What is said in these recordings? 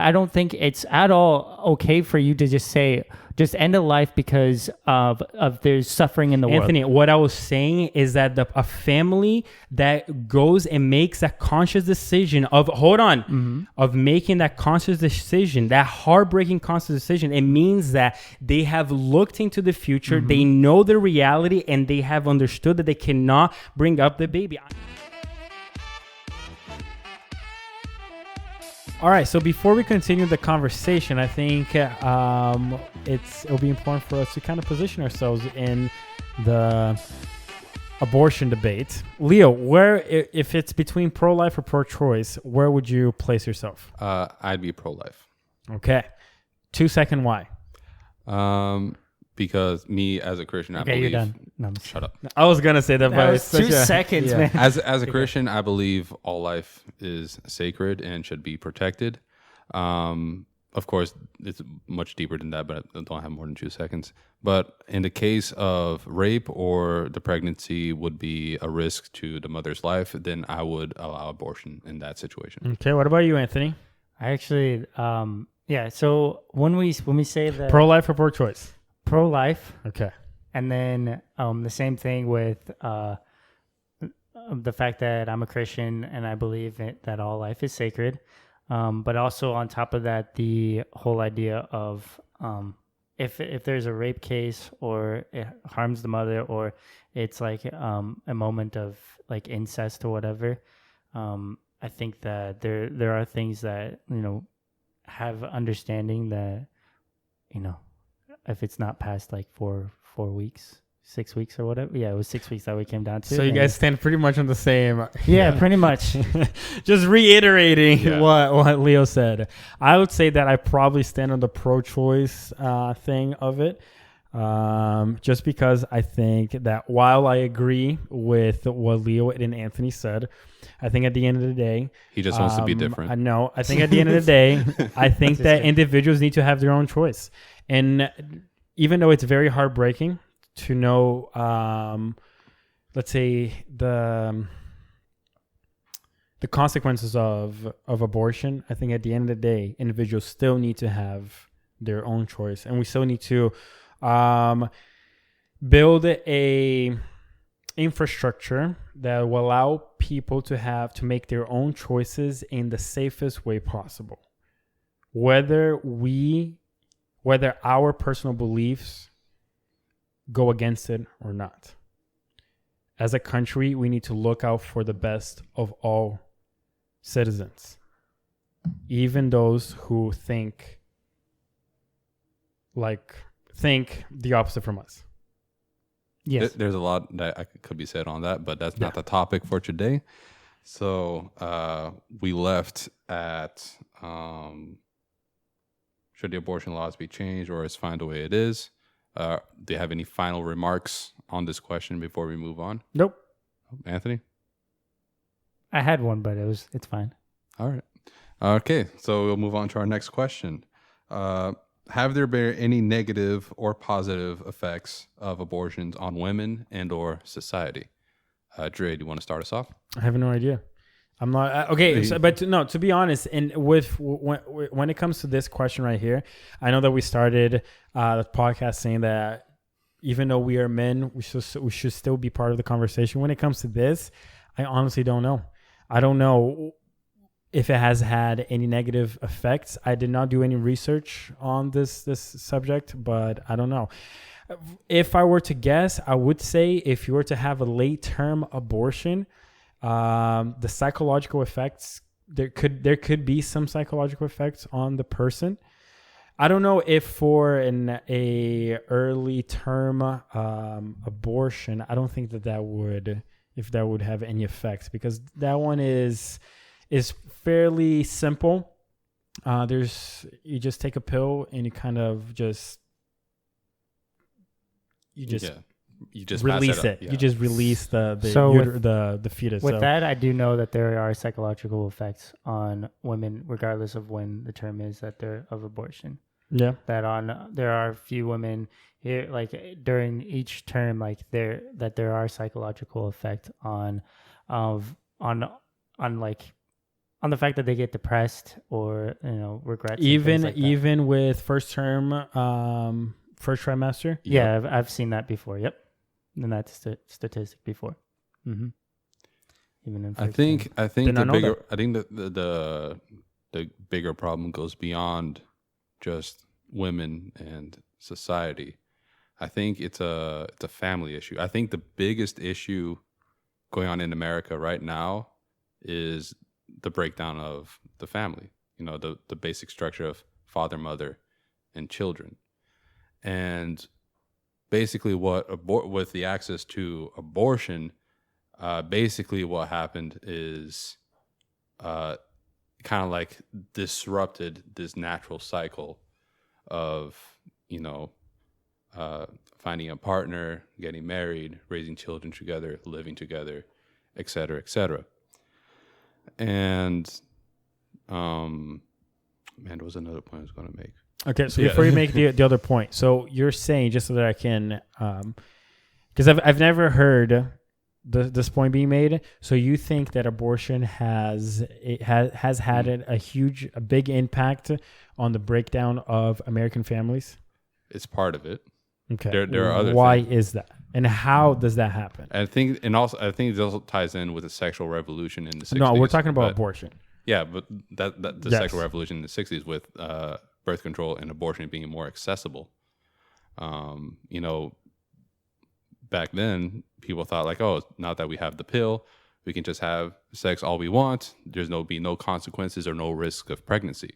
I don't think it's at all okay for you to just end a life because of there's suffering in the world. Anthony, what I was saying is that a family that goes and makes that conscious decision of making that conscious decision, that heartbreaking conscious decision, it means that they have looked into the future, they know the reality, and they have understood that they cannot bring up the baby. All right, so before we continue the conversation, I think it'll be important for us to kind of position ourselves in the abortion debate. Leo, if it's between pro-life or pro-choice, where would you place yourself? I'd be pro-life. Okay. 2-second why? Because me as a Christian, I believe... you're done. No, shut up. I was going to say that, that but was 2 seconds, man. As a Christian, I believe all life is sacred and should be protected. Of course, it's much deeper than that, but I don't have more than 2 seconds. But in the case of rape or the pregnancy would be a risk to the mother's life, then I would allow abortion in that situation. Okay, what about you, Anthony? I actually, so when we say that Pro-life or pro-choice? Pro-life. Okay. And then the same thing with the fact that I'm a Christian and I believe that all life is sacred. But also on top of that, the whole idea of if there's a rape case or it harms the mother or it's like a moment of like incest or whatever, I think that there are things that, have understanding that, if it's not past like 4 weeks, 6 weeks or whatever. Yeah, it was 6 weeks that we came down to. So you guys stand pretty much on the same. Yeah, pretty much. Just reiterating what Leo said. I would say that I probably stand on the pro-choice thing of it. Just because I think that while I agree with what Leo and Anthony said, I think at the end of the day... He just wants to be different. I know. I think at the end of the day, I think that individuals need to have their own choice. And even though it's very heartbreaking to know, let's say, the consequences of abortion, I think at the end of the day, individuals still need to have their own choice. And we still need to build a infrastructure that will allow people to make their own choices in the safest way possible. Whether our personal beliefs go against it or not. As a country, we need to look out for the best of all citizens, even those who think the opposite from us. Yes. There's a lot that could be said on that, but that's not the topic for today. So we left at should the abortion laws be changed or is fine the way it is? Do you have any final remarks on this question before we move on? Nope. Anthony? I had one, but it's fine. All right. Okay, so we'll move on to our next question. Have there been any negative or positive effects of abortions on women and or society? Dre, do you want to start us off? I have no idea. I'm not okay, to be honest, and when it comes to this question right here, I know that we started the podcast saying that even though we are men, we should still be part of the conversation. When it comes to this, I honestly don't know. I don't know if it has had any negative effects. I did not do any research on this subject, but I don't know. If I were to guess, I would say if you were to have a late-term abortion, the psychological effects, there could be some psychological effects on the person. I don't know if for a early term abortion, I don't think that would have any effects, because that one is fairly simple. You just take a pill and you kind of you just release it. Yeah. You just release the fetus. With that, I do know that there are psychological effects on women, regardless of when the term is that they're of abortion. Yeah. There are a few women here, like during each term, like there are psychological effects on like on the fact that they get depressed or regrets and things like that. Even with first trimester. Yeah, I've seen that before. Yep, and that's statistic before. Mm-hmm. Even in I think the bigger problem goes beyond just women and society. I think it's a family issue. I think the biggest issue going on in America right now is the breakdown of the family. The basic structure of father, mother, and children. And basically with the access to abortion, basically what happened is kind of like disrupted this natural cycle of, finding a partner, getting married, raising children together, living together, et cetera, et cetera. And, there was another point I was going to make. Okay, so before you make the other point, so you're saying, just so that I can, because I've never heard this point being made. So you think that abortion has had a big impact on the breakdown of American families? It's part of it. Okay. There are other Why things. is that? And how does that happen? I think it also ties in with the sexual revolution in the 60s. No, we're talking about abortion. Yeah, but the sexual revolution in the 60s with birth control and abortion being more accessible. Back then, people thought like, oh, now that we have the pill, we can just have sex all we want. There's be no consequences or no risk of pregnancy.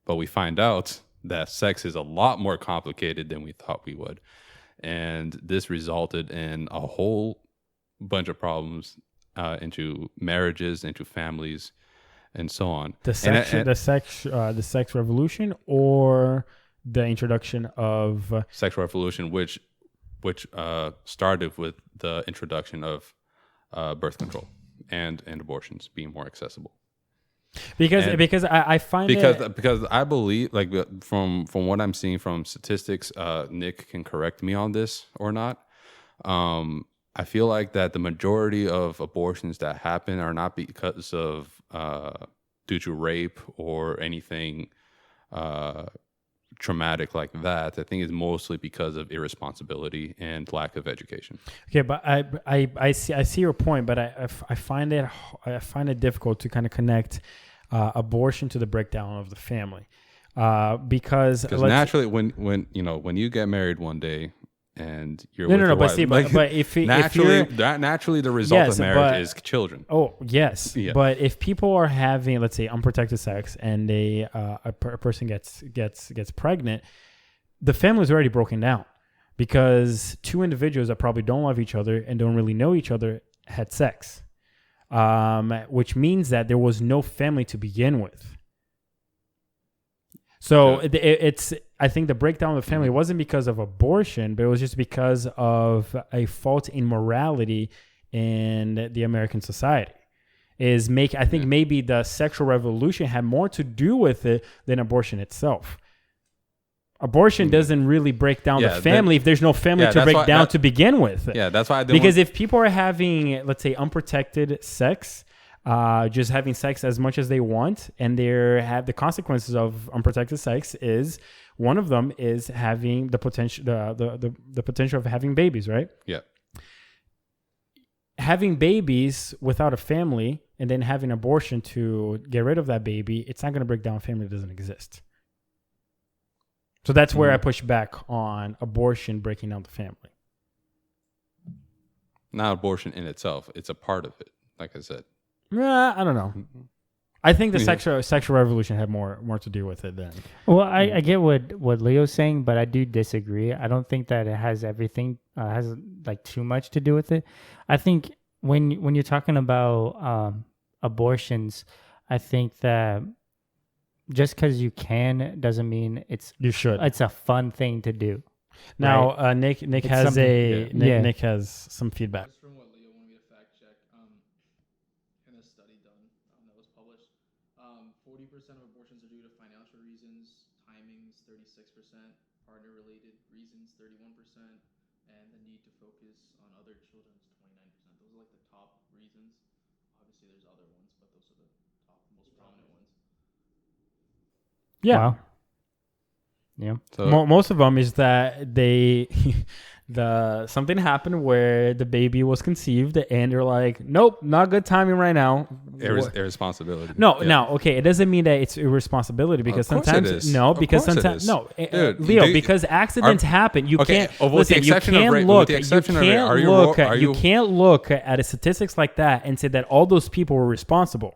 But we find out that sex is a lot more complicated than we thought we would. And this resulted in a whole bunch of problems into marriages, into families, and so on. The sex revolution, or the introduction of sexual revolution, which started with the introduction of birth control and abortions being more accessible. Because I find because I believe, like, from what I'm seeing from statistics, Nick can correct me on this or not. I feel like that the majority of abortions that happen are not because of due to rape or anything traumatic like that. I think it's mostly because of irresponsibility and lack of education. Okay, but I see your point, but I find it difficult to kind of connect abortion to the breakdown of the family, because naturally when you get married one day and you're naturally the result of marriage is children. Oh yes, yeah. But if people are having, let's say, unprotected sex and a person gets pregnant, the family is already broken down because two individuals that probably don't love each other and don't really know each other had sex, which means that there was no family to begin with. So it's I think the breakdown of the family wasn't because of abortion, but it was just because of a fault in morality in the American society. I think maybe the sexual revolution had more to do with it than abortion itself. Abortion doesn't really break down the family if there's no family to break down to begin with. Yeah, that's why because if people are having, let's say, unprotected sex, just having sex as much as they want, and the consequences of unprotected sex is one of them is having the potential the potential of having babies, right? Yeah. Having babies without a family and then having abortion to get rid of that baby, it's not going to break down a family that doesn't exist. So that's where I push back on abortion breaking down the family. Not abortion in itself; it's a part of it. Like I said. I don't know. I think the sexual revolution had more to do with it than. Well, I get what Leo's saying, but I do disagree. I don't think that it has everything has like too much to do with it. I think when you're talking about abortions, I think that just because you can doesn't mean you should. It's a fun thing to do. Now, right? Nick has Nick has some feedback. Of abortions are due to financial reasons, timings 36%, partner related reasons 31%, and the need to focus on other children is 29%. Those are like the top reasons. Obviously there's other ones, but those are the top most prominent ones. Yeah. Wow. Yeah. So Most of them is that they something happened where the baby was conceived and they're like, nope, not good timing right now. irresponsibility. No, Yeah. no, okay. It doesn't mean that it's irresponsibility because Of course it sometimes is. no, Of because course it sometimes is. no, Dude, Leo, because accidents happen. You okay, can't with the listen. You exception of can't rape- with look. the You exception of rape, can't are you look. ro- are You you- can't look at a statistics like that and say that all those people were responsible.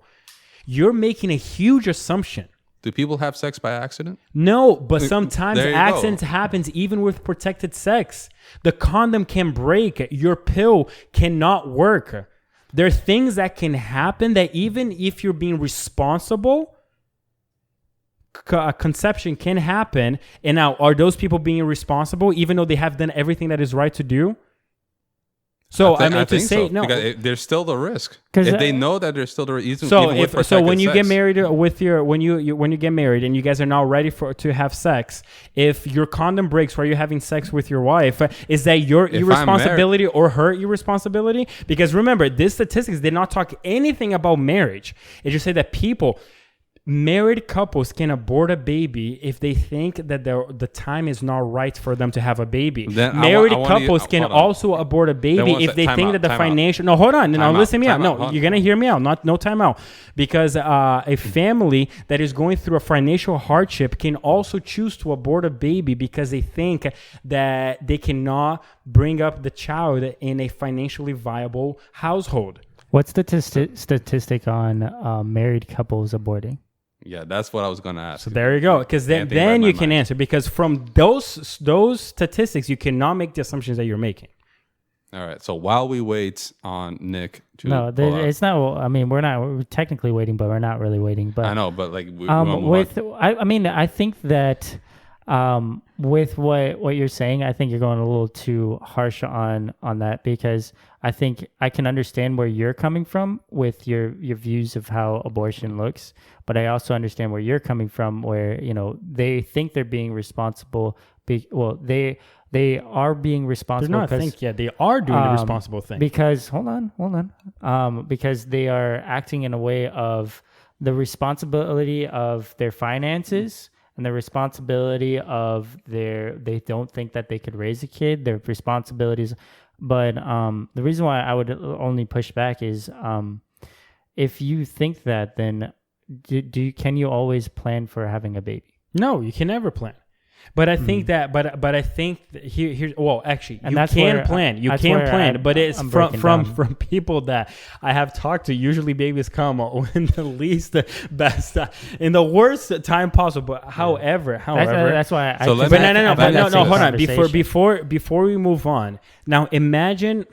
You're making a huge assumption. Do people have sex by accident? No, but sometimes There you accidents go. happens even with protected sex. The condom can break. Your pill cannot work. There are things that can happen that even if you're being responsible, conception can happen. And now, are those people being responsible even though they have done everything that is right to do? So I mean to say no, because there's still the risk. 'Cause, If they know that there's still the risk. so even with if so when protected you get sex. married with your when you get married and you guys are now ready to have sex, if your condom breaks while you're having sex with your wife, is that your If I'm irresponsibility or her irresponsibility? Because remember, these statistics did not talk anything about marriage. It just said that married couples can abort a baby if they think that the time is not right for them to have a baby. Then Married I wanna- couples can hold on. also abort a baby one if sec, they time think out, that the time out. financial. No, hold on. No, Time out, listen me out. time No, out, hold you're gonna hear me out. No time out. Because a family that is going through a financial hardship can also choose to abort a baby because they think that they cannot bring up the child in a financially viable household. What's the statistic on married couples aborting? Yeah, that's what I was going to ask. So there you go. Because then Anthony read my you can mind. answer. Because from those statistics, you cannot make the assumptions that you're making. All right. So while we wait on Nick to No, pull up- it's not. I mean, we're technically waiting, but we're not really waiting. But I know, but like we wanna move on. I mean, I think that with what you're saying, I think you're going a little too harsh on that, because I think I can understand where you're coming from with your views of how abortion looks, but I also understand where you're coming from, where they think they're being responsible. They are being They're responsible. not think yet. They are doing the responsible thing. Because hold on. Because they are acting in a way of the responsibility of their finances and the responsibility of they don't think that they could raise a kid, their responsibilities. But the reason why I would only push back is if you think that, then can you always plan for having a baby? No, you can never plan. But I think that, but I think that here's well, actually, And you that's can where plan. You that's can where plan, but it's I'm from breaking from down. from people that I have talked to. Usually, babies come in the least best, in the worst time possible. However, That's why. So I, let's- but I- no, I've but had that no. same Hold on. conversation. Before we move on, now imagine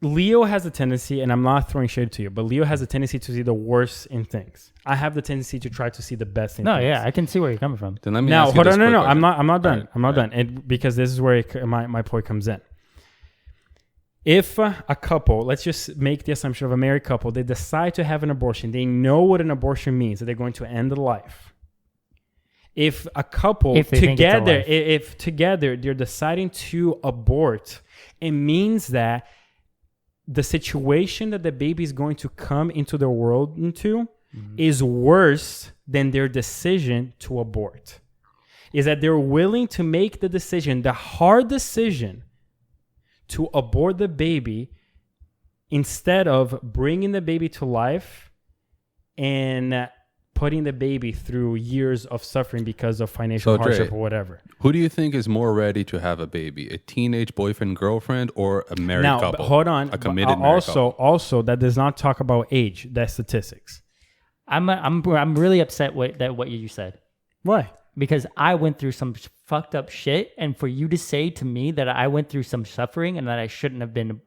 Leo has a tendency, and I'm not throwing shade to you, but Leo has a tendency to see the worst in things. I have the tendency to try to see the best in No, things. yeah, I can see where you're coming from. Then let me Now, ask you hold this on, quick no. question. I'm not done. All right, I'm not all right. done. Because this is where my point comes in. If a couple, let's just make the assumption of a married couple, they decide to have an abortion. They know what an abortion means, that they're going to end the life. If a couple If they think it's a together, life. if together they're deciding to abort, it means that the situation that the baby is going to come into the world into is worse than their decision to abort. Is that they're willing to make the decision, the hard decision, to abort the baby instead of bringing the baby to life and putting the baby through years of suffering because of financial So, Dre, hardship or whatever. Who do you think is more ready to have a baby? A teenage boyfriend, girlfriend, or a married Now, couple? hold on. A committed married couple. Also, that does not talk about age. That's statistics. I'm really upset with what you said, Why? because I went through some fucked up shit, and for you to say to me that I went through some suffering and that I should have been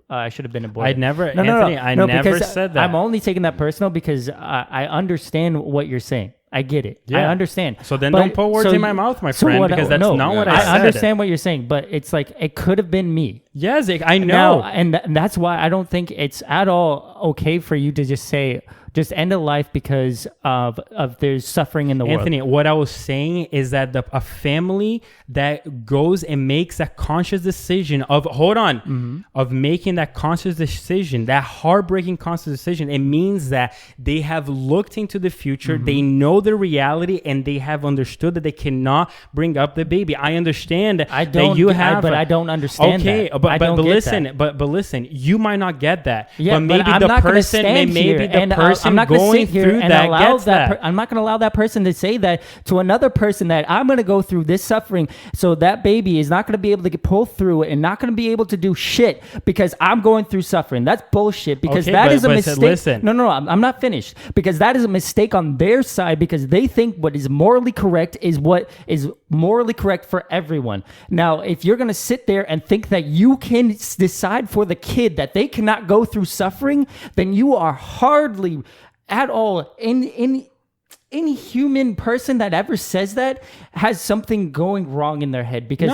aborted. I never, No, Anthony, I never because said that. I'm only taking that personal because I understand what you're saying. I get it. I Yeah. understand. So then But- don't put words so- in my mouth, my so friend, what- because that's no, not what Yeah. I said. I understand what you're saying, but it's like it could have been me. Yes, I know. Now, and that's why I don't think it's at all okay for you to just say Just end a life because of there's suffering in the world. Anthony, what I was saying is that a family that goes and makes that conscious decision of making that conscious decision, that heartbreaking conscious decision, it means that they have looked into the future, they know the reality, and they have understood that they cannot bring up the baby. I understand that I don't understand. Okay, that. but listen, you might not get that. Yeah, but maybe I'm the not person, I'm not going through that gets that. I'm not going to allow that person to say that to another person, that I'm going to go through this suffering, so that baby is not going to be able to pull through it and not going to be able to do shit because I'm going through suffering. That's bullshit, because that is a mistake. Listen. No, I'm not finished, because that is a mistake on their side, because they think what is morally correct is what is morally correct for everyone. Now, if you're going to sit there and think that you can decide for the kid that they cannot go through suffering, then you are hardly at all any human person that ever says that has something going wrong in their head, because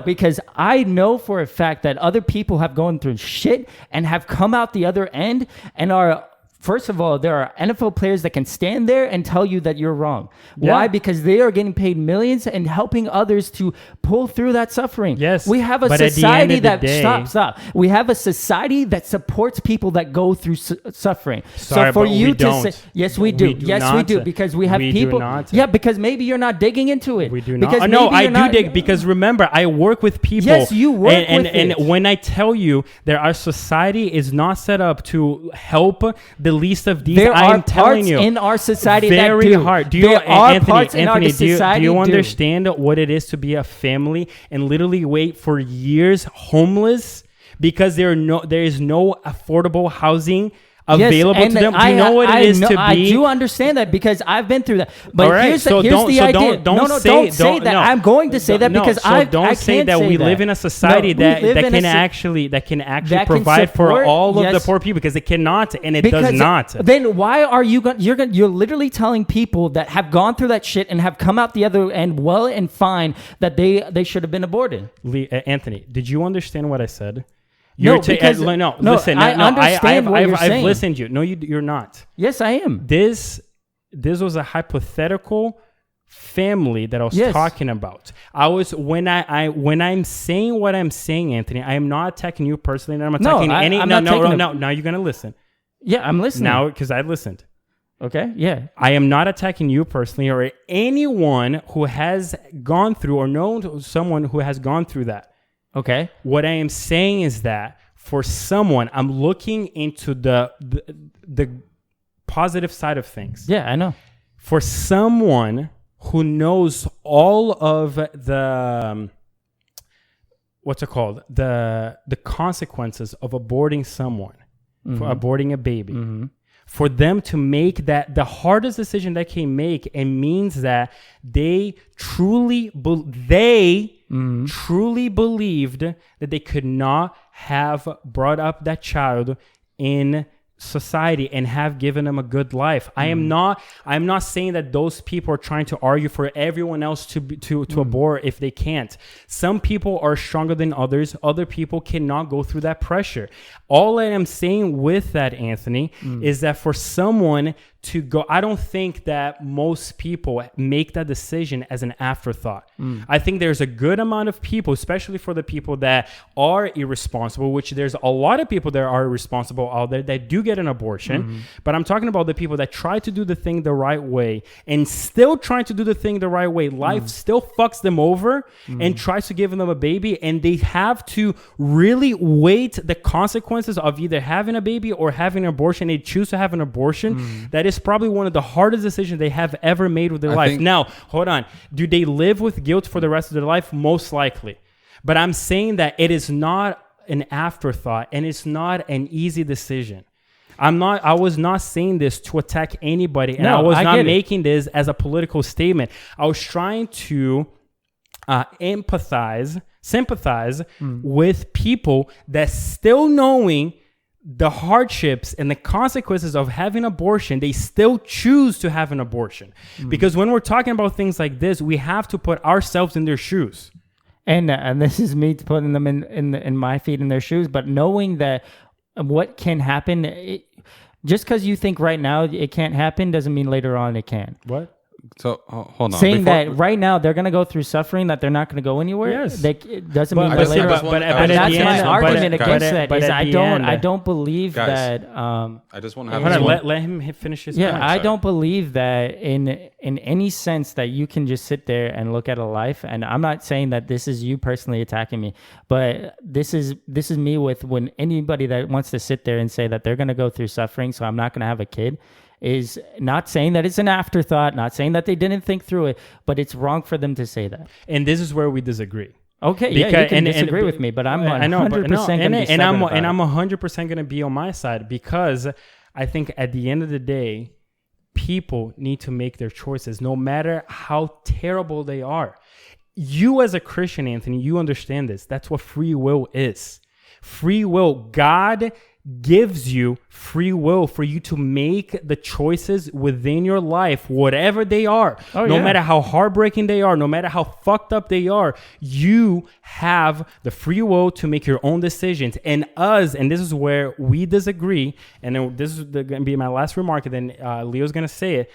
because I know for a fact that other people have gone through shit and have come out the other end and are. First of all, there are NFL players that can stand there and tell you that you're wrong. Yeah. Why? Because they are getting paid millions and helping others to pull through that suffering. Yes. We have a society stop. We have a society that supports people that go through suffering. Sorry, so for but you we to don't. say, yes, we do. We do, because we have people. Yeah, because maybe you're not digging into it. We do not. Because I do dig, because remember, I work with people. Yes, you work with and when I tell you that our society is not set up to help the least of these, I'm telling you, in our society very that do. hard. There are parts in our society. Do you understand what it is to be a family and literally wait for years homeless because there is no affordable housing available to them? Do you know what it is to be? I do understand that, because I've been through that. But here's the idea. Don't say that. I'm going to say that because I can't say that. We live in a society that can actually provide for all of the poor people, because it cannot, and it does not. Then why are you're literally telling people that have gone through that shit and have come out the other end well and fine that they should have been aborted? Anthony, did you understand what I said? Listen. I've listened to you. No, you're not. Yes, I am. This was a hypothetical family that I was talking about. When I'm saying what I'm saying, Anthony, I am not attacking you personally. And I'm attacking Now you're gonna listen. Yeah, I'm listening now, because I listened. Okay. Yeah. I am not attacking you personally or anyone who has gone through or known someone who has gone through that. Okay. What I am saying is that for someone, I'm looking into the positive side of things. Yeah, I know. For someone who knows all of the what's it called? The consequences of aborting someone, for aborting a baby. Mm-hmm. For them to make that the hardest decision they can make, it means that they truly truly believed that they could not have brought up that child in society and have given them a good life. I'm not saying that those people are trying to argue for everyone else to abort if they can't. Some people are stronger than others. Other people cannot go through that pressure. All I am saying with that, Anthony, is that for someone to go, I don't think that most people make that decision as an afterthought. I think there's a good amount of people, especially for the people that are irresponsible, which there's a lot of people that are irresponsible out there that do get an abortion. But I'm talking about the people that try to do the thing the right way and still trying to do the thing the right way. Life still fucks them over and tries to give them a baby, and they have to really weight the consequences of either having a baby or having an abortion. They choose to have an abortion. That is probably one of the hardest decisions they have ever made with their life. Now, hold on. Do they live with guilt for the rest of their life? Most likely. But I'm saying that it is not an afterthought and it's not an easy decision. I was not saying this to attack anybody, and I was not making this as a political statement. I was trying to sympathize with people that still knowing the hardships and the consequences of having abortion, they still choose to have an abortion. Because when we're talking about things like this, we have to put ourselves in their shoes. And this is me putting them in my feet in their shoes, but knowing that what can happen, Just because you think right now it can't happen doesn't mean later on it can. What? So hold on. Saying that right now they're going to go through suffering, that they're not going to go anywhere. Yes. It doesn't mean I that just- later I just on. want- And that's my argument against that. but Is at I the don't. end- I don't believe Guys, that. I just want to have Hold on, this let him finish his Yeah, point. I sorry. don't believe that in any sense that you can just sit there and look at a life. And I'm not saying that this is you personally attacking me, but this is me with when anybody that wants to sit there and say that they're going to go through suffering, so I'm not going to have a kid, is not saying that it's an afterthought, not saying that they didn't think through it, but it's wrong for them to say that. And this is where we disagree. Okay, yeah, you can disagree with me, but I'm 100% going to be stubborn about and it. I'm 100% going to be on my side, because I think at the end of the day, people need to make their choices, no matter how terrible they are. You as a Christian, Anthony, you understand this. That's what free will is. Free will. God gives you free will for you to make the choices within your life, whatever they are. No matter how heartbreaking they are, no matter how fucked up they are, you have the free will to make your own decisions. And this is where we disagree, and then this is going to be my last remark, and then Leo's going to say it.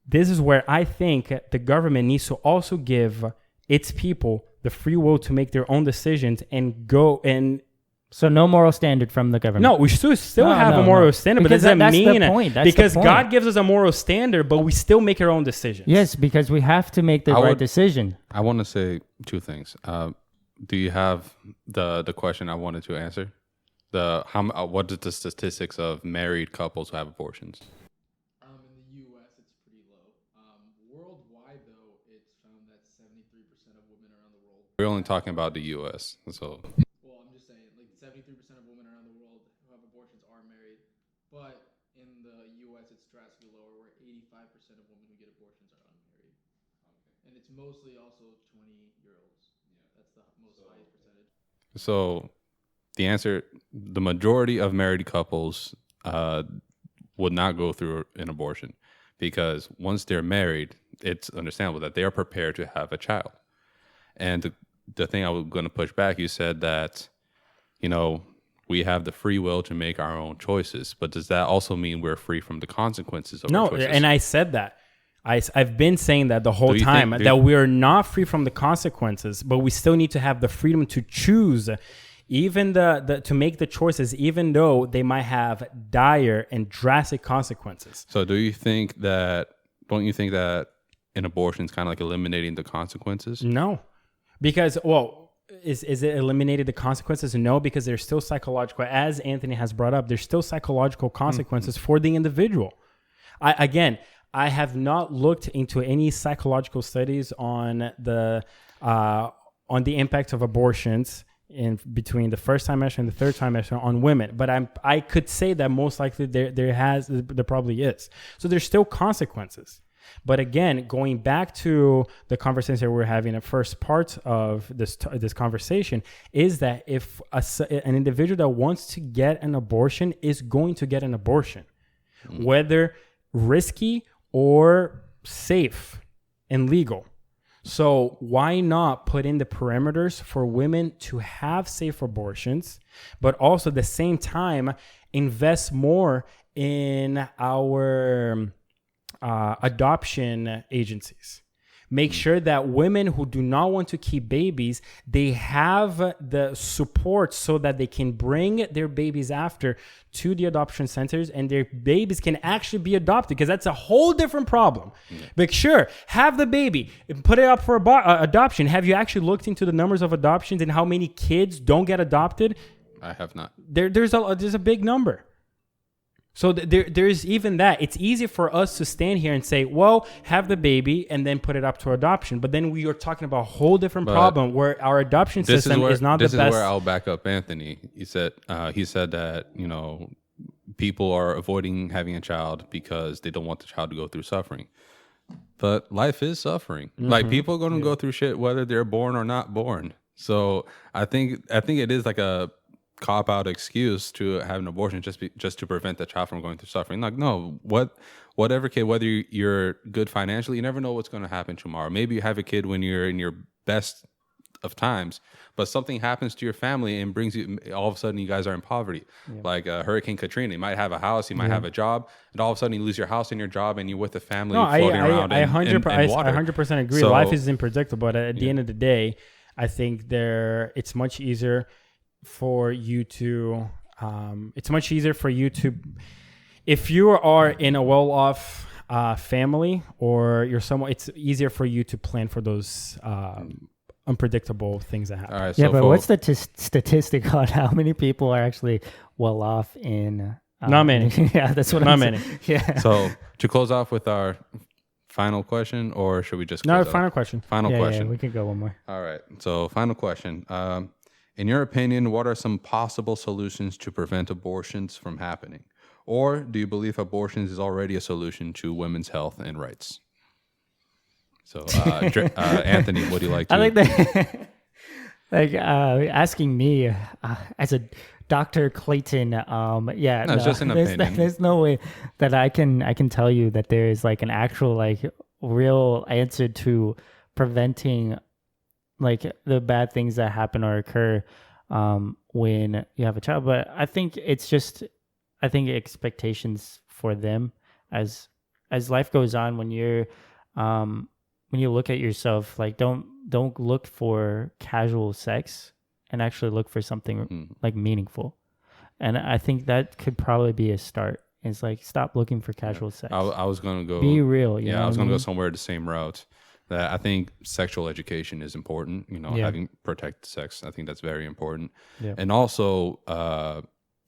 This is where I think the government needs to also give its people the free will to make their own decisions and go and... So no moral standard from the government. No, we still have a moral standard, because but that's mean the point. That's because the point. God gives us a moral standard, but we still make our own decisions. Yes, because we have to make the right decision. I want to say two things. Do you have the question I wanted to answer? What is the statistics of married couples who have abortions? In the U.S., it's pretty low. Worldwide, though, it's found that 73% of women around the world. We're only talking about the U.S. So Well, I'm just saying, like 73% of women around the world who have abortions are married, but in the U.S. it's drastically lower, where 85% of women who get abortions are unmarried, and it's mostly also 20-year-olds. That's the highest percentage. So the answer, the majority of married couples would not go through an abortion, because once they're married, it's understandable that they are prepared to have a child. And the thing I was going to push back, you said that, we have the free will to make our own choices, but does that also mean we're free from the consequences of our choices? No, and I said that. I've been saying that the whole time, that we're not free from the consequences, but we still need to have the freedom to choose, even to make the choices, even though they might have dire and drastic consequences. So don't you think that an abortion is kind of like eliminating the consequences? No, because, is it eliminated the consequences? No, because there's still psychological, as Anthony has brought up, there's still psychological consequences for the individual. I have not looked into any psychological studies on the impact of abortions in between the first trimester and the third trimester on women, but I could say that most likely there probably is. So there's still consequences. But again, going back to the conversation that we're having, the first part of this conversation is that if an individual that wants to get an abortion is going to get an abortion, whether risky or safe and legal. So why not put in the parameters for women to have safe abortions, but also at the same time invest more in our adoption agencies? Make sure that women who do not want to keep babies, they have the support so that they can bring their babies after to the adoption centers, and their babies can actually be adopted, because that's a whole different problem. But sure, have the baby, put it up for adoption. Have you actually looked into the numbers of adoptions and how many kids don't get adopted? I have not. There's a big number. So there's even that. It's easy for us to stand here and say, well, have the baby and then put it up to adoption. But then we are talking about a whole different problem where our adoption system is not the best. This is where I'll back up Anthony. He said that, people are avoiding having a child because they don't want the child to go through suffering. But life is suffering. Mm-hmm. Like, people are going to go through shit whether they're born or not born. So I think it is like a cop-out excuse to have an abortion just to prevent the child from going through suffering. Like, no, whatever kid, whether you're good financially, you never know what's going to happen tomorrow. Maybe you have a kid when you're in your best of times, but something happens to your family and brings you, all of a sudden you guys are in poverty. Like Hurricane Katrina, you might have a house, you might have a job, and all of a sudden you lose your house and your job, and you're with the family floating around in water. I 100% agree. So, life is unpredictable, but at the end of the day, I think it's much easier for you to if you are in a well-off family, or you're someone, it's easier for you to plan for those unpredictable things that happen. All right, yeah, but what's the statistic on how many people are actually well off in? Not many. Yeah, that's what not I'm many. saying. Yeah. So to close off with our final question, or should we just final question? Final question. Yeah, we could go one more. All right. So final question. In your opinion, what are some possible solutions to prevent abortions from happening? Or do you believe abortions is already a solution to women's health and rights? So, Anthony, what do you like to... I like that. Asking me as a Dr. Clayton. It's just an opinion. There's no way that I can tell you that there is like an actual like real answer to preventing like the bad things that happen or occur when you have a child. But I think it's just expectations for them as life goes on. When you look at yourself, like don't look for casual sex, and actually look for something like meaningful. And I think that could probably be a start. It's like, stop looking for casual sex. I was going to go... Be real. I was going to go somewhere the same route. That I think sexual education is important. Having protect sex. I think that's very important. Yeah. And also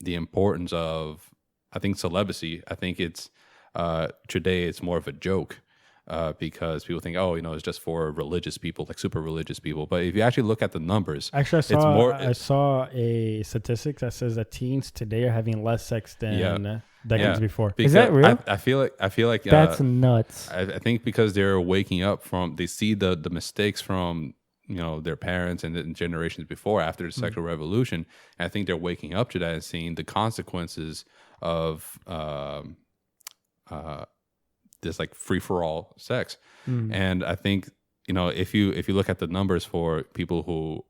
the importance of, I think, celibacy. I think it's today it's more of a joke. Because people think, it's just for religious people, like super religious people. But if you actually look at the numbers, actually, I saw a statistic that says that teens today are having less sex than decades before. Because is that real? I feel like that's nuts. I think because they're waking up they see the mistakes from their parents and the generations before, after the sexual revolution. And I think they're waking up to that and seeing the consequences of this like free-for-all sex. And I think if you look at the numbers for people who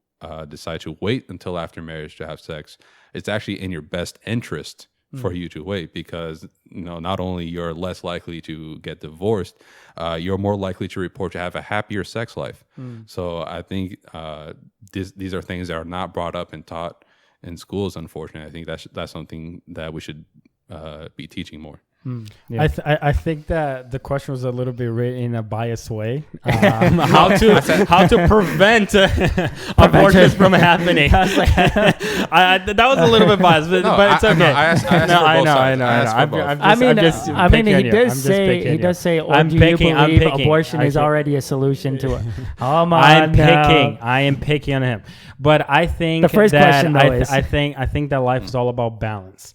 decide to wait until after marriage to have sex, it's actually in your best interest for you to wait, because not only you're less likely to get divorced, you're more likely to report to have a happier sex life. So I think these are things that are not brought up and taught in schools, unfortunately. I think that's something that we should be teaching more. Yeah. I think that the question was a little bit written in a biased way. How to prevent abortions from happening. That was a little bit biased, but it's okay. I mean, he does say, or do you believe abortion is already a solution to it? I am picking on him, but I think the first question is, I think that life is all about balance.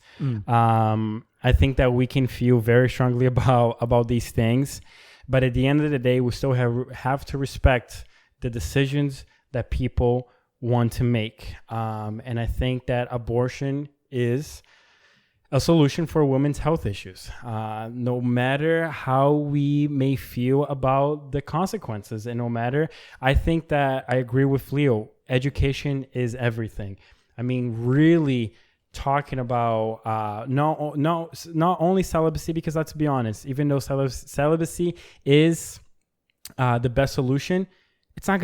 I think that we can feel very strongly about these things, but at the end of the day, we still have to respect the decisions that people want to make. And I think that abortion is a solution for women's health issues, no matter how we may feel about the consequences. And I think that I agree with Leo. Education is everything. I mean, really talking about not only celibacy, because let's be honest, even though celibacy is the best solution, it's not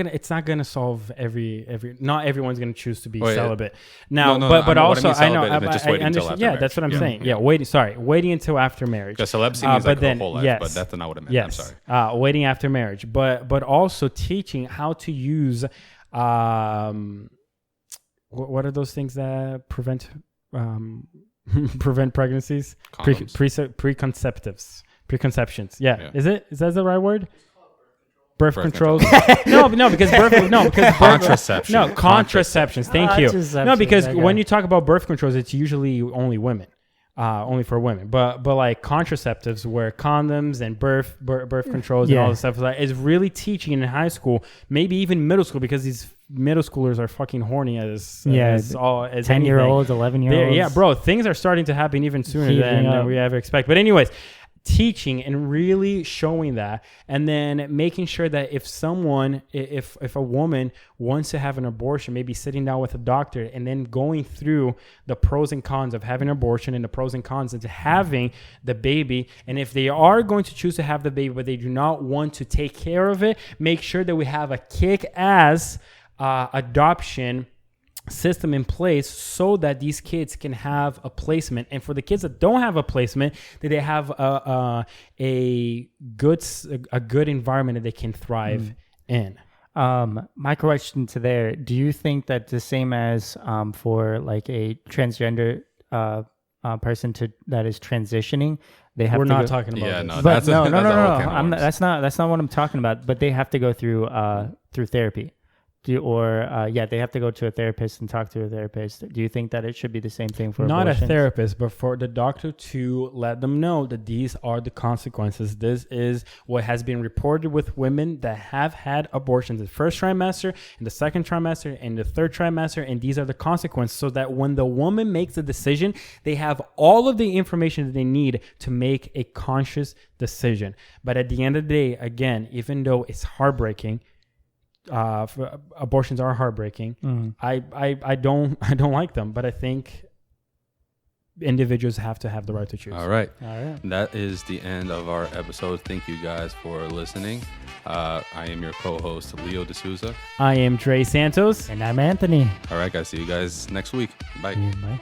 gonna solve every. Not everyone's gonna choose to be celibate now. But also I know I understand. Yeah, that's what I'm saying. Yeah, waiting until after marriage. Because celibacy means like the whole life, but that's not what I meant. Yes. I'm sorry. Waiting after marriage, but also teaching how to use what are those things that prevent pregnancies? Preconceptions. Yeah. Is that the right word? Birth control. because contraception. Contraceptions. Thank you. No, because when you talk about birth controls, it's usually only women. Only for women, but like contraceptives, where condoms and birth controls and all this stuff, like, is really teaching in high school, maybe even middle school, because these middle schoolers are fucking horny as 10-year-olds, 11-year-olds. Yeah, bro, things are starting to happen even sooner than we ever expect. But anyways, teaching and really showing that, and then making sure that if a woman wants to have an abortion, maybe sitting down with a doctor and then going through the pros and cons of having an abortion and the pros and cons into having the baby. And if they are going to choose to have the baby but they do not want to take care of it, make sure that we have a kick-ass adoption system in place so that these kids can have a placement. And for the kids that don't have a placement, that they have a good environment that they can thrive in. My question to there, do you think that the same as for like a transgender person that is transitioning, they have We're to not go, talking about Yeah, this. no, but that's no, a, that's a whole can of I'm not, worms. that's not what I'm talking about. But they have to go through therapy. They have to go to a therapist and talk to a therapist. Do you think that it should be the same thing for Not abortions? a therapist, but for the doctor to let them know that these are the consequences. This is what has been reported with women that have had abortions in the first trimester, in the second trimester, and the third trimester, and these are the consequences, so that when the woman makes a decision, they have all of the information that they need to make a conscious decision. But at the end of the day, again, even though it's heartbreaking, abortions are heartbreaking. I don't like them, but I think individuals have to have the right to choose. All right. All right. That is the end of our episode. Thank you guys for listening. I am your co-host, Leo D'Souza. I am Dre Santos. And I'm Anthony. All right, guys. See you guys next week. Bye. Bye.